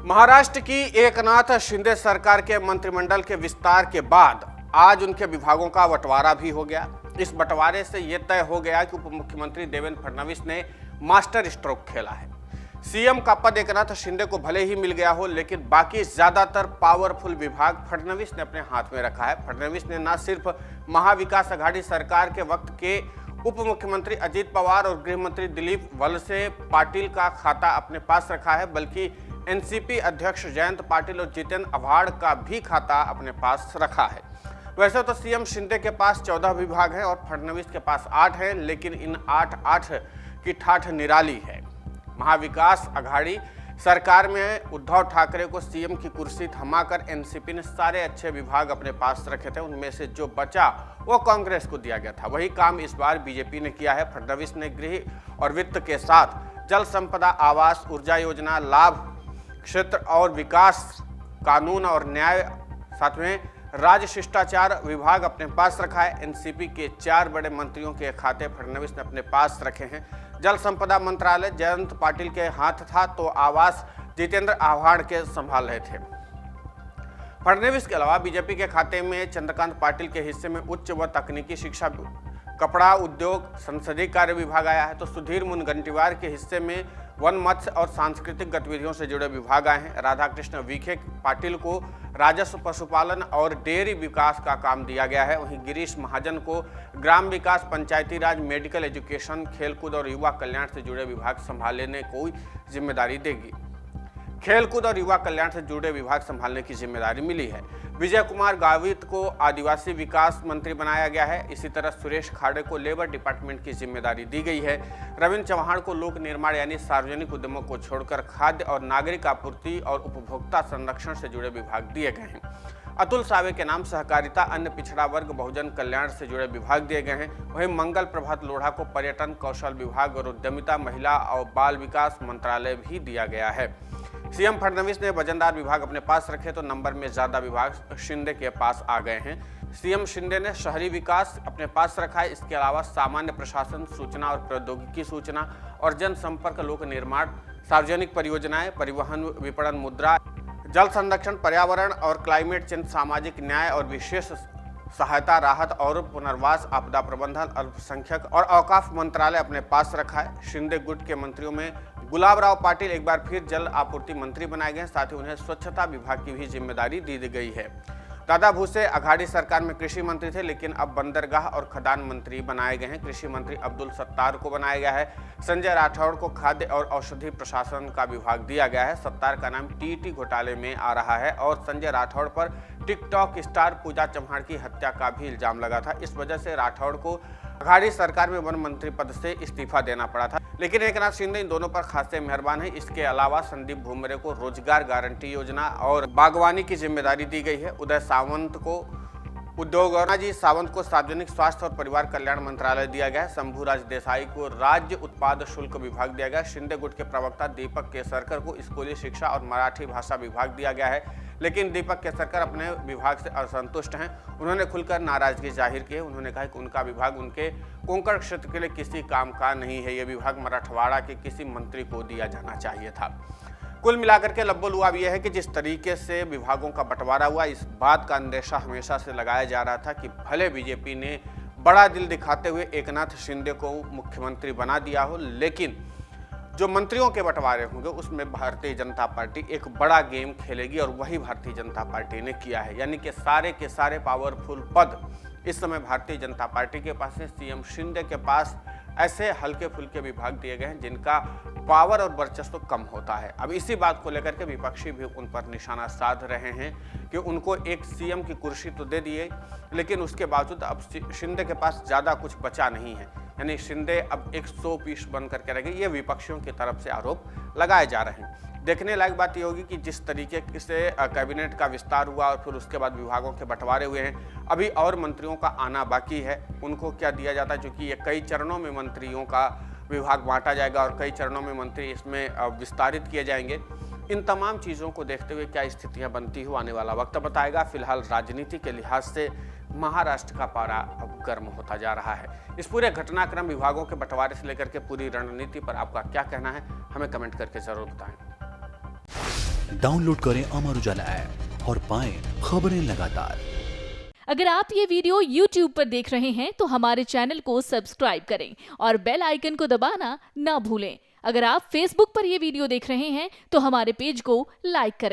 महाराष्ट्र की एकनाथ शिंदे सरकार के मंत्रिमंडल के विस्तार के बाद आज उनके विभागों का बंटवारा भी हो गया। इस बंटवारे से यह तय हो गया कि उप मुख्यमंत्री देवेंद्र फडणवीस ने मास्टर स्ट्रोक खेला है। सीएम का पद एकनाथ शिंदे को भले ही मिल गया हो, लेकिन बाकी ज्यादातर पावरफुल विभाग फडणवीस ने अपने हाथ में रखा है। फडणवीस ने न सिर्फ महाविकास अघाड़ी सरकार के वक्त के उप मुख्यमंत्री अजित पवार और गृह मंत्री दिलीप वलसे पाटिल का खाता अपने पास रखा है, बल्कि एनसीपी अध्यक्ष जयंत पाटिल और जितेंद्र आव्हाड का भी खाता अपने पास रखा है। वैसे तो सीएम शिंदे के पास 14 विभाग हैं और फडणवीस के पास 8 हैं, लेकिन इन 8 की ठाठ निराली है। महाविकास अघाड़ी सरकार में उद्धव ठाकरे को सीएम की कुर्सी थमाकर एनसीपी ने सारे अच्छे विभाग अपने पास रखे थे। उनमें से जो बचा वो कांग्रेस को दिया गया था। वही काम इस बार बीजेपी ने किया है। फडणवीस ने गृह और वित्त के साथ जल संपदा, आवास, ऊर्जा योजना, लाभ क्षेत्र और विकास, कानून और न्याय, साथ में राज्य शिष्टाचार विभाग अपने पास रखा है। एनसीपी के 4 बड़े मंत्रियों के खाते फडणवीस ने अपने पास रखे हैं। जल संपदा मंत्रालय जयंत पाटिल के हाथ था, तो आवास जितेंद्र आव्हाड के संभाल रहे थे। फडणवीस के अलावा बीजेपी के खाते में चंद्रकांत पाटिल के हिस्से में उच्च व तकनीकी शिक्षा, कपड़ा उद्योग, संसदीय कार्य विभाग आया है, तो सुधीर मुनगंटीवार के हिस्से में वन, मत्स्य और सांस्कृतिक गतिविधियों से जुड़े विभाग आए हैं। राधाकृष्ण विखे पाटिल को राजस्व, पशुपालन और डेयरी विकास का काम दिया गया है। वहीं गिरीश महाजन को ग्राम विकास, पंचायती राज, मेडिकल एजुकेशन, खेलकूद और युवा कल्याण से जुड़े विभाग संभालने को जिम्मेदारी देगी। खेलकूद और युवा कल्याण से जुड़े विभाग संभालने की जिम्मेदारी मिली है। विजय कुमार गावित को आदिवासी विकास मंत्री बनाया गया है। इसी तरह सुरेश खाड़े को लेबर डिपार्टमेंट की जिम्मेदारी दी गई है। रविंद्र चौहान को लोक निर्माण यानी सार्वजनिक उद्यमों को छोड़कर खाद्य और नागरिक आपूर्ति और उपभोक्ता संरक्षण से जुड़े विभाग दिए गए हैं। अतुल सावे के नाम सहकारिता, अन्य पिछड़ा वर्ग, बहुजन कल्याण से जुड़े विभाग दिए गए हैं। वहीं मंगल प्रभात लोढ़ा को पर्यटन, कौशल विभाग और उद्यमिता, महिला और बाल विकास मंत्रालय भी दिया गया है। सीएम फडणवीस ने वजनदार विभाग अपने पास रखे, तो नंबर में ज्यादा विभाग शिंदे के पास आ गए हैं। सीएम शिंदे ने शहरी विकास अपने पास रखा है। इसके अलावा सामान्य प्रशासन, सूचना और प्रौद्योगिकी, सूचना और जनसंपर्क, लोक निर्माण, सार्वजनिक परियोजनाएं, परिवहन, विपणन, मुद्रा, जल संरक्षण, पर्यावरण और क्लाइमेट चेंज, सामाजिक न्याय और विशेष सहायता, राहत और पुनर्वास, आपदा प्रबंधन, अल्पसंख्यक और औकाफ मंत्रालय अपने पास रखा है। शिंदे गुट के मंत्रियों में गुलाबराव पाटिल एक बार फिर जल आपूर्ति मंत्री बनाए गए। साथ ही उन्हें स्वच्छता विभाग की भी जिम्मेदारी दी गई है। दादा भूसे अघाड़ी सरकार में कृषि मंत्री थे, लेकिन अब बंदरगाह और खदान मंत्री बनाए गए हैं। कृषि मंत्री अब्दुल सत्तार को बनाया गया है। संजय राठौड़ को खाद्य और औषधि प्रशासन का विभाग दिया गया है। सत्तार का नाम टीटी घोटाले में आ रहा है और संजय राठौड़ पर टिकटॉक स्टार पूजा चव्हाण की हत्या का भी इल्जाम लगा था। इस वजह से राठौड़ को अघाड़ी सरकार में वन मंत्री पद से इस्तीफा देना पड़ा था, लेकिन एकनाथ शिंदे इन दोनों पर खासे मेहरबान हैं। इसके अलावा संदीप भूमरे को रोजगार गारंटी योजना और बागवानी की जिम्मेदारी दी गई है। उदय सावंत को उद्योग और अजीत सावंत को सार्वजनिक स्वास्थ्य और परिवार कल्याण मंत्रालय दिया गया है। शंभूराज देसाई को राज्य उत्पाद शुल्क विभाग दिया गया। शिंदे गुट के प्रवक्ता दीपक केसरकर को स्कूली शिक्षा और मराठी भाषा विभाग दिया गया है, लेकिन दीपक केसरकर अपने विभाग से असंतुष्ट हैं। उन्होंने खुलकर नाराजगी जाहिर की है। उन्होंने कहा कि उनका विभाग उनके कोंकण क्षेत्र के लिए किसी काम का नहीं है। ये विभाग मराठवाड़ा के किसी मंत्री को दिया जाना चाहिए था। कुल मिलाकर के लब्बो-लुआब यह है कि जिस तरीके से विभागों का बंटवारा हुआ, इस बात का अंदेशा हमेशा से लगाया जा रहा था कि भले बीजेपी ने बड़ा दिल दिखाते हुए एकनाथ शिंदे को मुख्यमंत्री बना दिया हो, लेकिन जो मंत्रियों के बंटवारे होंगे उसमें भारतीय जनता पार्टी एक बड़ा गेम खेलेगी और वही भारतीय जनता पार्टी ने किया है। यानी कि सारे के सारे पावरफुल पद इस समय भारतीय जनता पार्टी के पास है। सीएम शिंदे के पास ऐसे हल्के फुल्के विभाग दिए गए हैं जिनका पावर और वर्चस्व कम होता है। अब इसी बात को लेकर के विपक्षी भी उन पर निशाना साध रहे हैं कि उनको एक सीएम की कुर्सी तो दे दिए, लेकिन उसके बावजूद अब शिंदे के पास ज़्यादा कुछ बचा नहीं है। यानी शिंदे अब एक 100 पीस बन करके रह गए। ये विपक्षियों की तरफ से आरोप लगाए जा रहे हैं। देखने लायक बात ये होगी कि जिस तरीके से कैबिनेट का विस्तार हुआ और फिर उसके बाद विभागों के बंटवारे हुए हैं, अभी और मंत्रियों का आना बाकी है। उनको क्या दिया जाता है, क्योंकि ये कई चरणों में मंत्रियों का विभाग बांटा जाएगा और कई चरणों में मंत्री इसमें विस्तारित किए जाएंगे। इन तमाम चीज़ों को देखते हुए क्या स्थितियां बनती हुई आने वाला वक्त बताएगा। फिलहाल राजनीति के लिहाज से महाराष्ट्र का पारा अब गर्म होता जा रहा है। इस पूरे घटनाक्रम, विभागों के बंटवारे से लेकर के पूरी रणनीति पर आपका क्या कहना है, हमें कमेंट करके जरूर बताएं। डाउनलोड करें अमर उजाला ऐप और पाएं खबरें लगातार। अगर आप ये वीडियो YouTube पर देख रहे हैं तो हमारे चैनल को सब्सक्राइब करें और बेल आइकन को दबाना ना भूलें। अगर आप Facebook पर ये वीडियो देख रहे हैं तो हमारे पेज को लाइक करें।